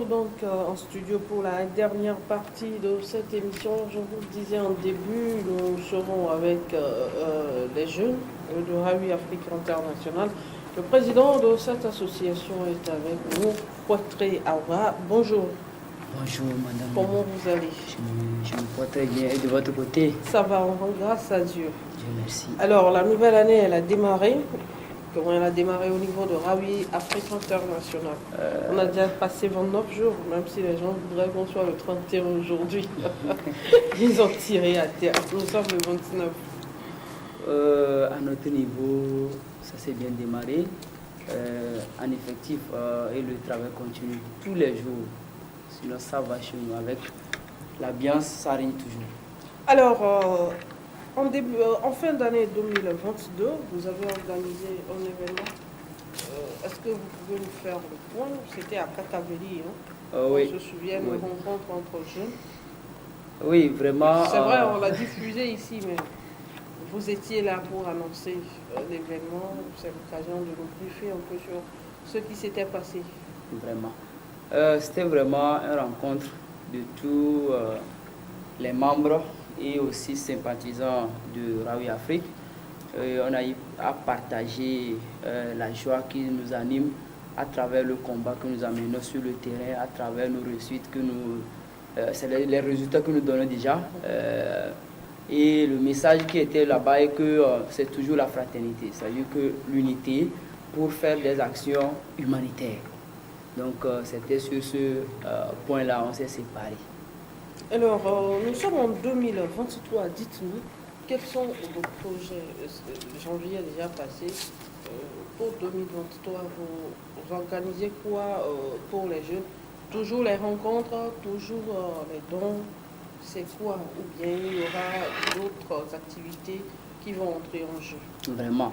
donc en studio pour la dernière partie de cette émission. Je vous le disais en début, nous serons avec les jeunes de Rawi Afrique International. Le président de cette association est avec nous, Poitré Awa. Bonjour. Bonjour madame. Comment vous allez? Je me porte très bien. Et de votre côté? Ça va, on rend grâce à Dieu. Dieu merci. Alors, la nouvelle année, elle a démarré. Comment elle a démarré au niveau de Rawi Afrique International. On a déjà passé 29 jours, même si les gens voudraient qu'on soit le 31 aujourd'hui. Ils ont tiré à terre. Nous sommes le 29. À notre niveau, ça s'est bien démarré. En effectif, et le travail continue tous les jours. Sinon, ça va chez nous. Avec l'ambiance, ça règne toujours. Alors, en fin d'année 2022, vous avez organisé un événement. Est-ce que vous pouvez nous faire le point? C'était à Kakaveli, hein? Oui. On se souvient, une rencontre entre jeunes. Oui, vraiment. C'est vrai, on l'a diffusé ici, mais vous étiez là pour annoncer l'événement. C'est l'occasion de nous briefer un peu sur ce qui s'était passé. Vraiment. C'était vraiment une rencontre de tous les membres et aussi sympathisants de Rawi Afrique. On a eu à partager la joie qui nous anime à travers le combat que nous amenons sur le terrain, à travers nos réussites que c'est les résultats que nous donnons déjà. Et le message qui était là-bas est que c'est toujours la fraternité, c'est-à-dire que l'unité pour faire des actions humanitaires. Donc c'était sur ce point-là, on s'est séparés. Alors, nous sommes en 2023. Dites-nous, quels sont vos projets? Janvier est déjà passé. Pour 2023, vous organisez quoi pour les jeunes? Toujours les rencontres, toujours les dons? C'est quoi? Ou bien il y aura d'autres activités qui vont entrer en jeu? Vraiment.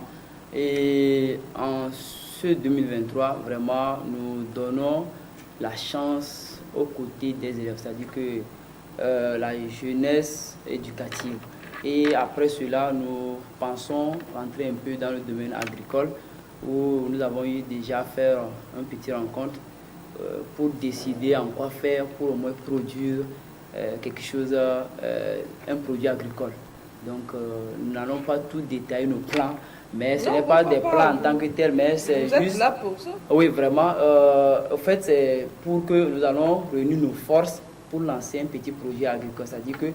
Et en ce 2023, vraiment, nous donnons la chance aux côtés des élèves, c'est-à-dire que la jeunesse éducative. Et après cela, nous pensons rentrer un peu dans le domaine agricole où nous avons eu déjà fait une petite rencontre pour décider en quoi faire pour au moins produire quelque chose, un produit agricole. Donc nous n'allons pas tout détailler nos plans, mais ce n'est pas des plans en tant que tel, mais c'est juste... Vous êtes là pour ça? Oui, vraiment. En fait, c'est pour que nous allons réunir nos forces pour lancer un petit projet agricole. C'est-à-dire que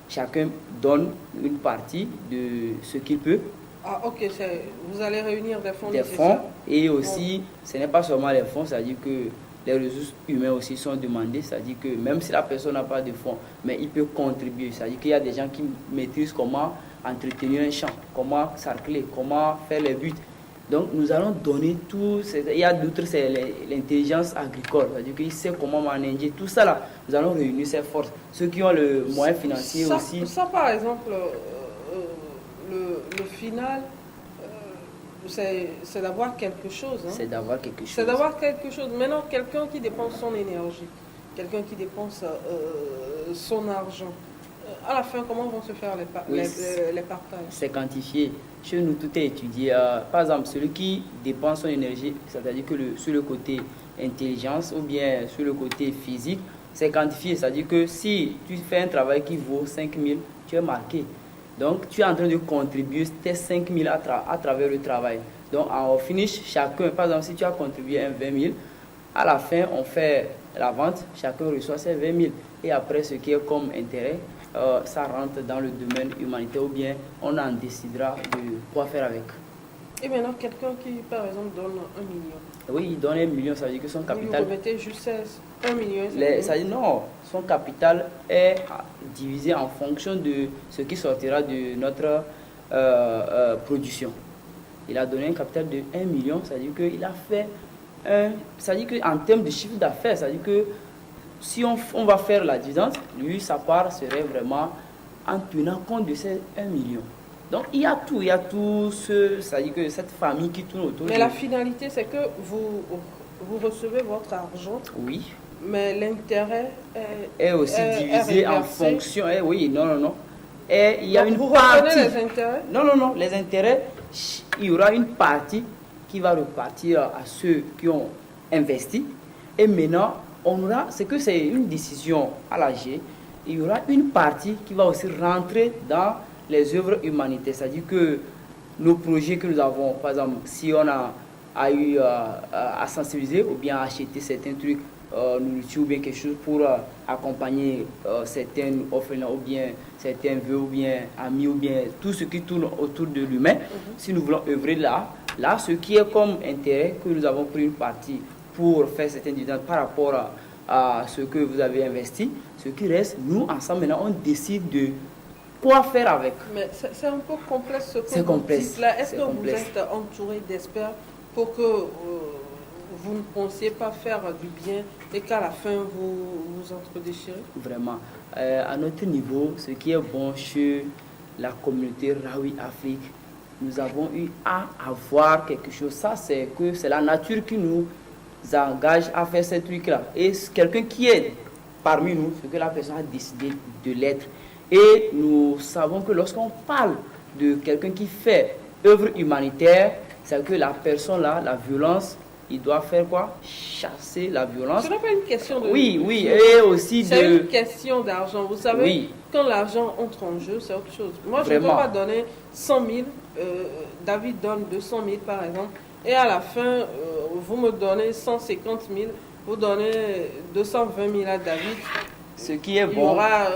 chacun donne une partie de ce qu'il peut. Ah, ok. Vous allez réunir des fonds nécessaires. Des fonds. Et aussi, ce n'est pas seulement les fonds, c'est-à-dire que les ressources humaines aussi sont demandées. C'est-à-dire que même si la personne n'a pas de fonds, mais il peut contribuer. C'est-à-dire qu'il y a des gens qui maîtrisent comment entretenir un champ, comment sarcler, comment faire les buts. Donc nous allons donner tout. Il y a d'autres, c'est l'intelligence agricole, c'est-à-dire qu'il sait comment manager tout ça là. Nous allons réunir ces forces. Ceux qui ont le moyen financier aussi. Ça par exemple, le final, c'est d'avoir quelque chose. Hein? C'est d'avoir quelque chose. C'est d'avoir quelque chose. Maintenant, quelqu'un qui dépense son énergie, quelqu'un qui dépense son argent, à la fin, comment vont se faire les partages? C'est quantifié. Chez nous, tout est étudié. Par exemple, celui qui dépense son énergie, c'est-à-dire que sur le côté intelligence ou bien sur le côté physique, c'est quantifié. C'est-à-dire que si tu fais un travail qui vaut 5 000, tu es marqué. Donc, tu es en train de contribuer tes 5 000 à travers le travail. Donc, en finish, chacun, par exemple, si tu as contribué un 20 000, à la fin, on fait la vente, chacun reçoit ses 20 000. Et après, ce qui est comme intérêt, ça rentre dans le domaine humanitaire ou bien on en décidera de quoi faire avec. Et maintenant, quelqu'un qui, par exemple, donne 1 million. Oui, il donne 1 million, ça veut dire que son capital... Vous remettez juste 1 million. Ça veut dire non, son capital est divisé en fonction de ce qui sortira de notre production. Il a donné un capital de 1 million, ça veut dire qu'il a fait ça veut dire qu'en termes de chiffre d'affaires, ça veut dire que si on va faire la dividende, lui, sa part serait vraiment en tenant compte de ces 1 million. Donc, il y a tout, c'est-à-dire que cette famille qui tourne autour. Mais la finalité, c'est que vous recevez votre argent. Oui. Mais l'intérêt est aussi divisé en fonction. Oui, non. Et il y a une vous partie. Vous retenez les intérêts? Non. Les intérêts, il y aura une partie qui va repartir à ceux qui ont investi. Et maintenant, c'est que c'est une décision à l'AG. Il y aura une partie qui va aussi rentrer dans les œuvres humanitaires. C'est-à-dire que nos projets que nous avons, par exemple, si on a eu à sensibiliser ou bien à acheter certains trucs, nourriture ou bien quelque chose pour accompagner certaines orphelins ou bien certains vœux ou bien amis ou bien tout ce qui tourne autour de l'humain, si nous voulons œuvrer là, ce qui est comme intérêt que nous avons pris une partie pour faire certaines dividendes par rapport à ce que vous avez investi, ce qui reste, nous ensemble maintenant on décide de quoi faire avec. Mais c'est un peu complexe ce que c'est vous complexe. dites là. Est-ce que complexe. vous êtes entouré d'experts pour que vous ne pensiez pas faire du bien et qu'à la fin vous entre-déchirez? Vraiment. À notre niveau, ce qui est bon chez la communauté Raoui Afrique, nous avons eu à avoir quelque chose. Ça, c'est la nature qui nous engage à faire ces trucs-là. Et quelqu'un qui est parmi nous, ce que la personne a décidé de l'être. Et nous savons que lorsqu'on parle de quelqu'un qui fait œuvre humanitaire, c'est que la personne là, la violence, il doit faire quoi? Chasser la violence. Ce n'est pas une question de... Oui, et aussi c'est une question d'argent. Vous savez, oui. Quand l'argent entre en jeu, c'est autre chose. Moi, je ne Vraiment. peux pas donner 100 000, David donne 200 000 par exemple, et à la fin, vous me donnez 150 000, vous donnez 220 000 à David. Ce qui est bon, il y aura,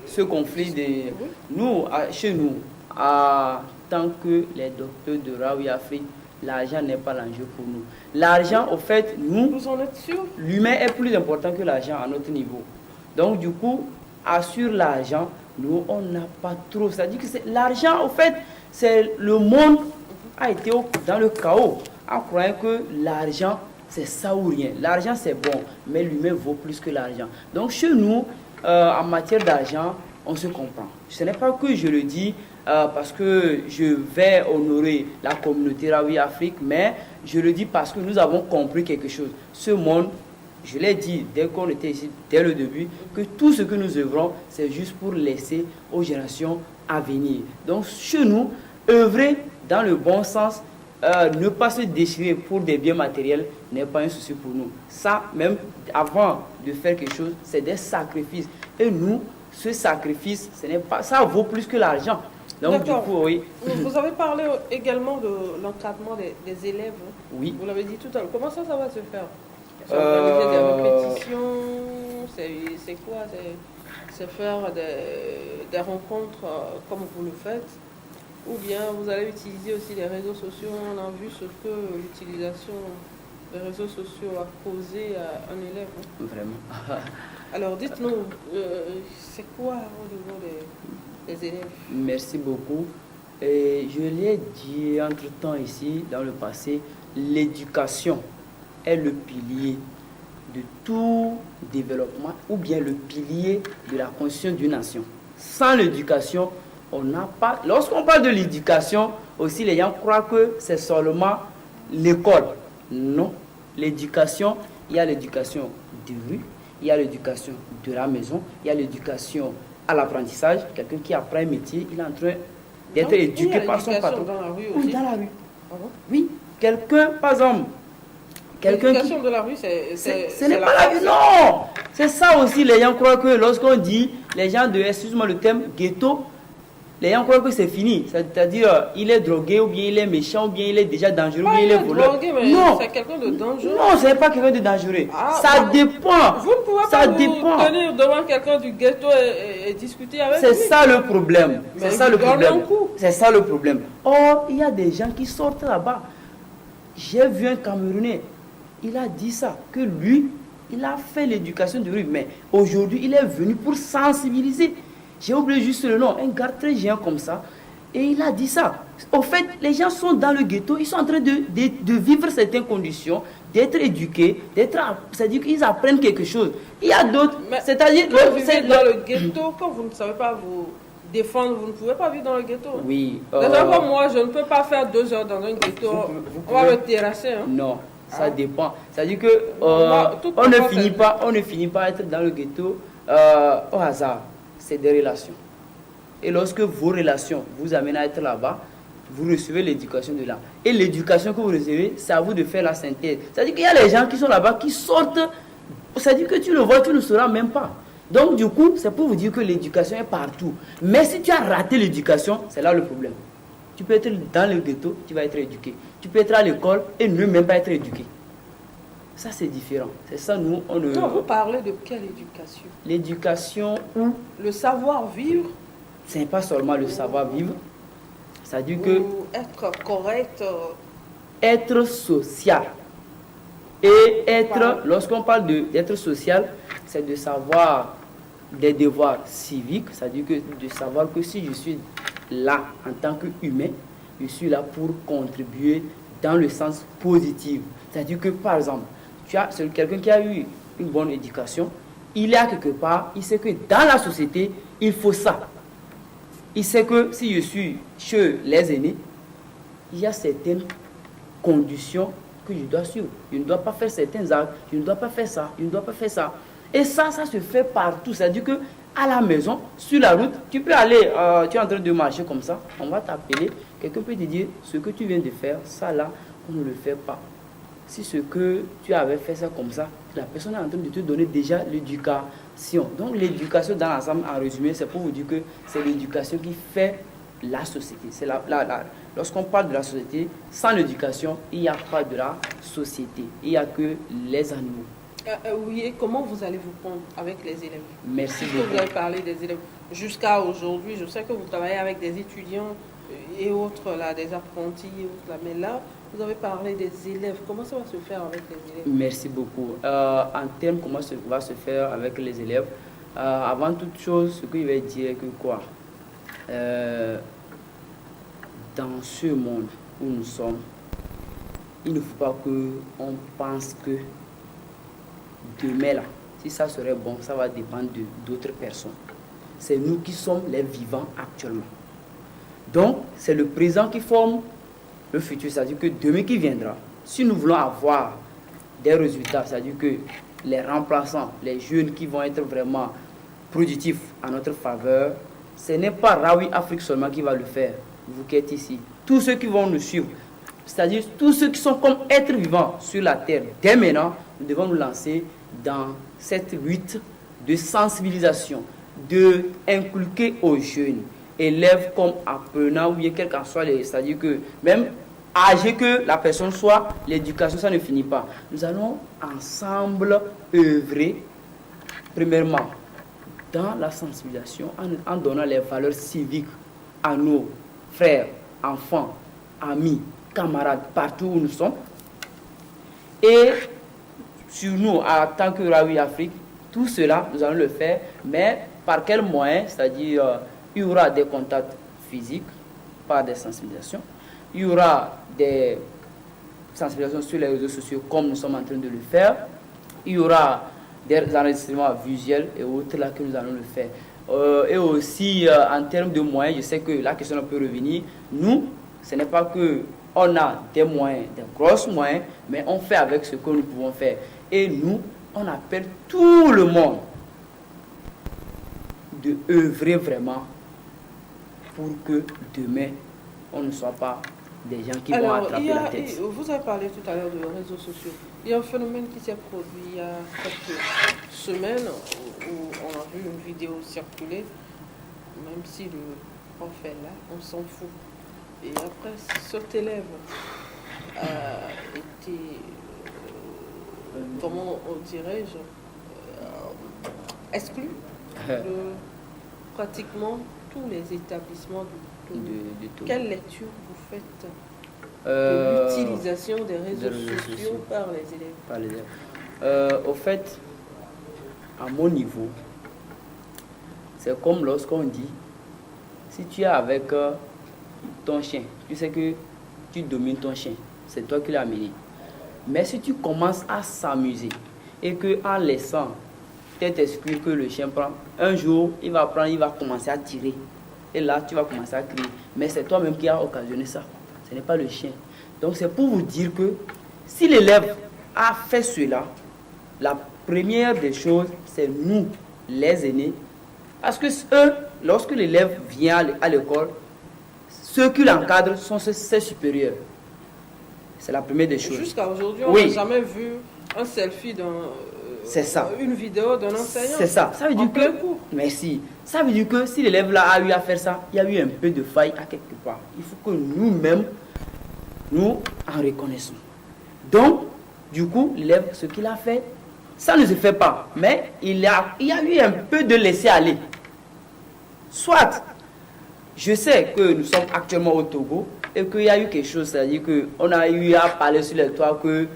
ce conflit de... Oui. Nous, chez nous, en tant que les docteurs de Raoui Afrique, l'argent n'est pas l'enjeu pour nous. L'argent, au fait, nous, vous en êtes sûr? L'humain est plus important que l'argent à notre niveau. Donc, du coup, sur l'argent, nous, on n'a pas trop. C'est-à-dire que l'argent, au fait, c'est le monde a été dans le chaos en croyant que l'argent, c'est ça ou rien. L'argent, c'est bon, mais l'humain vaut plus que l'argent. Donc, chez nous, en matière d'argent, on se comprend. Ce n'est pas que je le dis parce que je vais honorer la communauté Raoui Afrique, mais je le dis parce que nous avons compris quelque chose. Ce monde, je l'ai dit dès qu'on était ici, dès le début, que tout ce que nous œuvrons, c'est juste pour laisser aux générations à venir. Donc, chez nous, œuvrer dans le bon sens, ne pas se déchirer pour des biens matériels n'est pas un souci pour nous. Ça, même avant de faire quelque chose, c'est des sacrifices. Et nous, ce sacrifice, ça vaut plus que l'argent. Donc, du coup, oui. Vous avez parlé également de l'encadrement des élèves. Oui. Vous l'avez dit tout à l'heure. Comment ça va se faire? Organiser des répétitions, c'est quoi? C'est faire des rencontres comme vous le faites? Ou bien vous allez utiliser aussi les réseaux sociaux? On a vu ce que l'utilisation des réseaux sociaux a causé à un élève. Vraiment. Alors dites-nous, c'est quoi au niveau des élèves? Merci beaucoup. Et je l'ai dit entre-temps ici, dans le passé, l'éducation est le pilier de tout développement ou bien le pilier de la construction d'une nation. Sans l'éducation, on n'a pas... Lorsqu'on parle de l'éducation, aussi les gens croient que c'est seulement l'école. Non. L'éducation, il y a l'éducation de rue, il y a l'éducation de la maison, il y a l'éducation à l'apprentissage. Quelqu'un qui apprend un métier, il est en train d'être éduqué par son patron. Dans la rue aussi. Oui, dans la rue. Ah bon? Oui. Quelqu'un, par exemple... L'éducation de la rue, ce n'est pas la rue, non. C'est ça aussi, les gens croient que lorsqu'on dit, les gens de, excuse-moi le terme, ghetto, les gens croient que c'est fini. C'est-à-dire, il est drogué, ou bien il est méchant, ou bien il est déjà dangereux, ou bien il est voleur. Non, c'est quelqu'un de dangereux. Non, ce n'est pas quelqu'un de dangereux. Ça dépend. Vous ne pouvez pas vous tenir devant quelqu'un du ghetto et discuter avec lui. C'est ça le problème. C'est ça le problème. C'est ça le problème. Or, il y a des gens qui sortent là-bas. J'ai vu un Camerounais. Il a dit ça, que lui, il a fait l'éducation de rue, mais aujourd'hui, il est venu pour sensibiliser. J'ai oublié juste le nom, un gars très géant comme ça, et il a dit ça. Au fait, les gens sont dans le ghetto, ils sont en train de vivre certaines conditions, d'être éduqués, c'est-à-dire qu'ils apprennent quelque chose. Il y a d'autres, c'est-à-dire... Quand vous vivez dans le ghetto, quand vous ne savez pas vous défendre, vous ne pouvez pas vivre dans le ghetto. Oui. D'abord, moi, je ne peux pas faire 2 heures dans un ghetto, on va me terrasser. Hein. Non. Ça dépend. C'est-à-dire que on ne finit pas à être dans le ghetto au hasard. C'est des relations. Et lorsque vos relations vous amènent à être là-bas, vous recevez l'éducation de là. Et l'éducation que vous recevez, c'est à vous de faire la synthèse. C'est-à-dire qu'il y a les gens qui sont là-bas, qui sortent C'est-à-dire que tu le vois, tu ne le sauras même pas. Donc du coup, c'est pour vous dire que l'éducation est partout. Mais si tu as raté l'éducation, c'est là le problème. Tu peux être dans le ghetto, tu vas être éduqué. Tu peux être à l'école et ne même pas être éduqué. Ça, c'est différent. C'est ça, nous, on ne... Non, vous parlez de quelle éducation? L'éducation où... Le savoir-vivre? Ce n'est pas seulement le savoir-vivre. C'est-à-dire que... Ou être correct. Être social. Et être... Lorsqu'on parle d'être social, c'est de savoir des devoirs civiques. C'est-à-dire que de savoir que si je suis là en tant qu'humain, je suis là pour contribuer dans le sens positif. C'est-à-dire que, par exemple, c'est quelqu'un qui a eu une bonne éducation, il est à quelque part, il sait que dans la société, il faut ça. Il sait que si je suis chez les aînés, il y a certaines conditions que je dois suivre. Je ne dois pas faire certains actes, je ne dois pas faire ça, je ne dois pas faire ça. Et ça se fait partout. C'est-à-dire que à la maison, sur la route, tu peux aller, tu es en train de marcher comme ça, on va t'appeler, quelqu'un peut te dire, ce que tu viens de faire, ça là, on ne le fait pas. Si ce que tu avais fait ça comme ça, la personne est en train de te donner déjà l'éducation. Donc l'éducation dans l'ensemble, en résumé, c'est pour vous dire que c'est l'éducation qui fait la société. Lorsqu'on parle de la société, sans l'éducation, il n'y a pas de la société. Il n'y a que les animaux. Oui, et comment vous allez vous prendre avec les élèves? Merci beaucoup. Vous avez parlé des élèves. Jusqu'à aujourd'hui, je sais que vous travaillez avec des étudiants et autres, là, des apprentis et autres, là, mais là, vous avez parlé des élèves. Comment ça va se faire avec les élèves? Merci beaucoup. En termes, comment ça va se faire avec les élèves, avant toute chose, ce que je vais dire que quoi? Dans ce monde où nous sommes, il ne faut pas qu'on pense que demain, là, si ça serait bon, ça va dépendre d'autres personnes. C'est nous qui sommes les vivants actuellement. Donc, c'est le présent qui forme le futur. C'est-à-dire que demain qui viendra, si nous voulons avoir des résultats, c'est-à-dire que les remplaçants, les jeunes qui vont être vraiment productifs en notre faveur, ce n'est pas Rawi Afrique seulement qui va le faire. Vous qui êtes ici, tous ceux qui vont nous suivre, c'est-à-dire tous ceux qui sont comme êtres vivants sur la terre, dès maintenant, nous devons nous lancer dans cette lutte de sensibilisation, de inculquer aux jeunes, élèves comme apprenants, ou bien quel qu'en soit les, c'est-à-dire que même âgé que la personne soit, l'éducation, ça ne finit pas. Nous allons ensemble œuvrer, premièrement, dans la sensibilisation, en donnant les valeurs civiques à nos frères, enfants, amis, camarades, partout où nous sommes. Et sur nous, en tant que Rawi Afrique, tout cela, nous allons le faire, mais par quels moyens? C'est-à-dire, il y aura des contacts physiques, par des sensibilisations. Il y aura des sensibilisations sur les réseaux sociaux, comme nous sommes en train de le faire. Il y aura des enregistrements visuels et autres là que nous allons le faire. Et aussi, en termes de moyens, je sais que la question peut revenir. Nous, ce n'est pas que on a des moyens, des gros moyens, mais on fait avec ce que nous pouvons faire. Et nous, on appelle tout le monde de œuvrer vraiment pour que demain, on ne soit pas des gens qui vont attraper la tête. Vous avez parlé tout à l'heure de réseaux sociaux. Il y a un phénomène qui s'est produit il y a quelques semaines où on a vu une vidéo circuler, même si le prof est là, on s'en fout. Et après, cet élève a été, comment dirais-je, exclu de pratiquement tous les établissements de tout. Quelle lecture vous faites de l'utilisation des réseaux sociaux par les élèves? Au fait, à mon niveau, c'est comme lorsqu'on dit, si tu es avec ton chien, tu sais que tu domines ton chien, c'est toi qui l'as amené. Mais si tu commences à s'amuser et qu'en laissant tête exclure que le chien prend, un jour, il va commencer à tirer. Et là, tu vas commencer à crier. Mais c'est toi-même qui as occasionné ça. Ce n'est pas le chien. Donc, c'est pour vous dire que si l'élève a fait cela, la première des choses, c'est nous, les aînés. Parce que eux, lorsque l'élève vient à l'école, ceux qui l'encadrent sont ses supérieurs. C'est la première des choses. Jusqu'à aujourd'hui, on n'a jamais vu un selfie C'est ça. Une vidéo d'un enseignant. C'est ça. Ça veut dire que... Cours. Merci. Ça veut dire que si l'élève là a eu à faire ça, il y a eu un peu de faille à quelque part. Il faut que nous-mêmes, nous en reconnaissons. Donc, du coup, l'élève, ce qu'il a fait, ça ne se fait pas. Mais il y a eu un peu de laisser aller. Soit, je sais que nous sommes actuellement au Togo et qu'il y a eu quelque chose, c'est-à-dire qu'on a eu à parler sur les toits que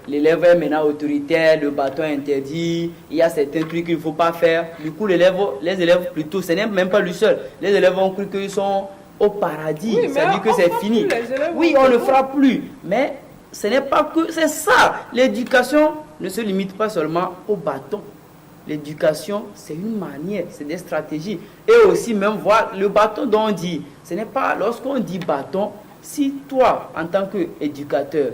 l'élève est maintenant autoritaire, le bâton est interdit, il y a certains trucs qu'il ne faut pas faire. Du coup, les élèves plutôt, ce n'est même pas lui seul. Les élèves ont cru qu'ils sont au paradis, oui, c'est-à-dire que c'est fini. Oui, on ne fera plus. Mais ce n'est pas que, c'est ça. L'éducation ne se limite pas seulement au bâton. L'éducation, c'est une manière, c'est des stratégies. Et aussi même voir le bâton dont on dit. Ce n'est pas, lorsqu'on dit bâton, si toi, en tant qu'éducateur,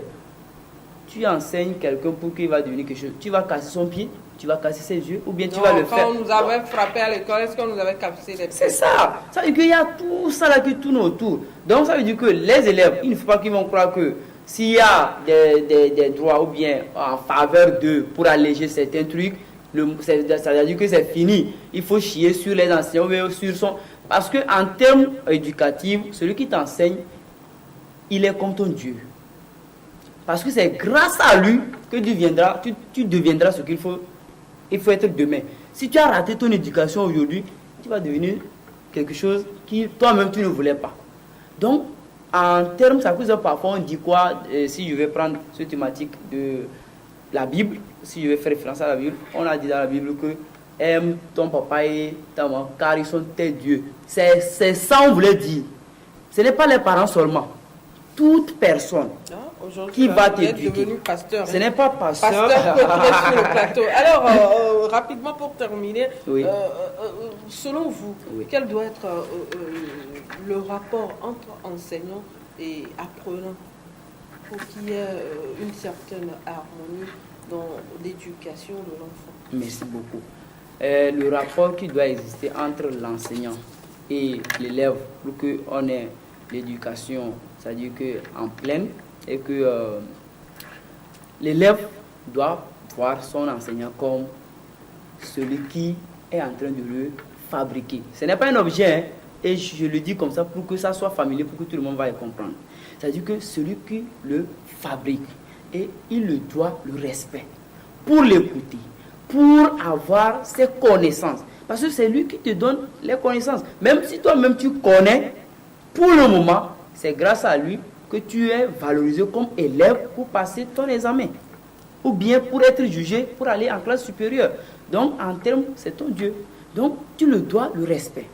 tu enseignes quelqu'un pour qu'il va devenir quelque chose, tu vas casser son pied, tu vas casser ses yeux, ou bien tu vas le faire. Quand on nous avait frappé à l'école, est-ce qu'on nous avait cassé les pieds? C'est ça. Ça veut dire qu'il y a tout ça là qui tourne autour. Donc ça veut dire que les élèves, il ne faut pas qu'ils vont croire que s'il y a des droits ou bien en faveur d'eux pour alléger certains trucs, ça veut dire que c'est fini. Il faut chier sur les enseignants ou bien sur son... Parce qu'en termes éducatifs, celui qui t'enseigne, il est comme ton Dieu. Parce que c'est grâce à lui que tu deviendras ce qu'il faut être demain. Si tu as raté ton éducation aujourd'hui, tu vas devenir quelque chose qui toi-même tu ne voulais pas. Donc, en termes, ça cause parfois on dit quoi, si je vais prendre cette thématique de la Bible, si je vais faire référence à la Bible, on a dit dans la Bible que aime ton papa et ta maman car ils sont tes dieux. C'est ça on voulait dire. Ce n'est pas les parents seulement. Toute personne qui va t'éduquer. Ce n'est pas pasteur. Pasteur sur le plateau. Alors, rapidement pour terminer, oui. Selon vous, oui, quel doit être le rapport entre enseignant et apprenant pour qu'il y ait une certaine harmonie dans l'éducation de l'enfant? Merci beaucoup. Le rapport qui doit exister entre l'enseignant et l'élève pour qu'on ait l'éducation, c'est-à-dire qu'en pleine, et que l'élève doit voir son enseignant comme celui qui est en train de le fabriquer. Ce n'est pas un objet, hein, et je le dis comme ça pour que ça soit familier, pour que tout le monde va y comprendre. C'est-à-dire que celui qui le fabrique, et il le doit le respect, pour l'écouter, pour avoir ses connaissances. Parce que c'est lui qui te donne les connaissances. Même si toi-même tu connais, pour le moment, c'est grâce à lui que tu es valorisé comme élève pour passer ton examen. Ou bien pour être jugé, pour aller en classe supérieure. Donc, en termes, c'est ton Dieu. Donc, tu le dois le respect.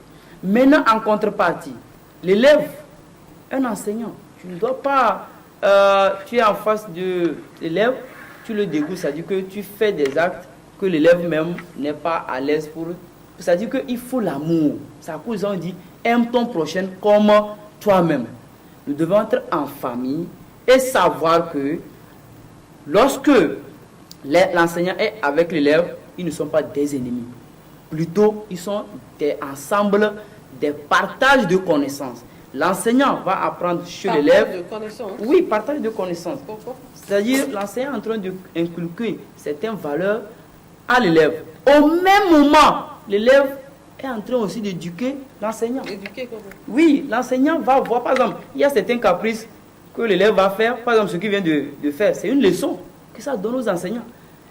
Maintenant, en contrepartie, l'élève, un enseignant, tu ne dois pas... tu es en face de l'élève, tu le dégoûtes, c'est-à-dire que tu fais des actes que l'élève même n'est pas à l'aise pour... C'est-à-dire qu'il faut l'amour. C'est à cause on dit, aime ton prochain comme toi-même. Nous devons être en famille et savoir que lorsque l'enseignant est avec l'élève, ils ne sont pas des ennemis. Plutôt, ils sont des ensembles, des partages de connaissances. L'enseignant va apprendre chez l'élève. Partage de connaissances? Oui, partage de connaissances. Pourquoi? C'est-à-dire, l'enseignant est en train d'inculquer certaines valeurs à l'élève. Au même moment, l'élève est en train aussi d'éduquer l'enseignant. Éduquer comment? Oui, l'enseignant va voir, par exemple, il y a certains caprices que l'élève va faire. Par exemple, ce qu'il vient de faire, c'est une leçon que ça donne aux enseignants.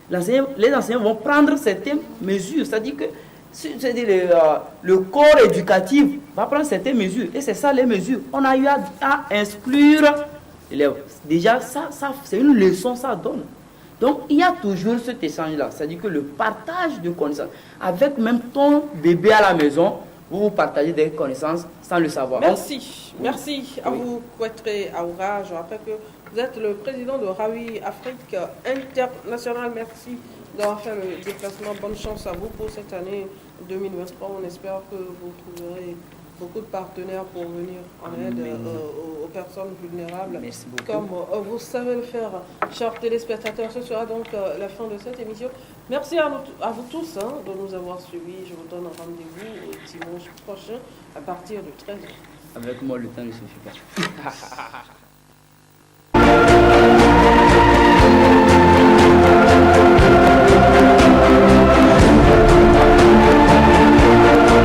Les enseignants vont prendre certaines mesures. C'est-à-dire que le corps éducatif va prendre certaines mesures. Et c'est ça les mesures. On a eu à instruire l'élève. Déjà, ça c'est une leçon, ça donne. Donc, il y a toujours cet échange-là. C'est-à-dire que le partage de connaissances. Avec même ton bébé à la maison, vous partagez des connaissances sans le savoir. Merci. Merci à vous, Kouetré Aoura. Je rappelle que vous êtes le président de Rawi Afrique International. Merci d'avoir fait le déplacement. Bonne chance à vous pour cette année 2023. On espère que vous trouverez beaucoup de partenaires pour venir en aide aux personnes vulnérables. Merci beaucoup. Comme vous savez le faire, chers téléspectateurs. Ce sera donc la fin de cette émission. Merci à vous tous de nous avoir suivis. Je vous donne rendez-vous dimanche prochain à partir de 13h. Avec moi, le temps ne suffit pas.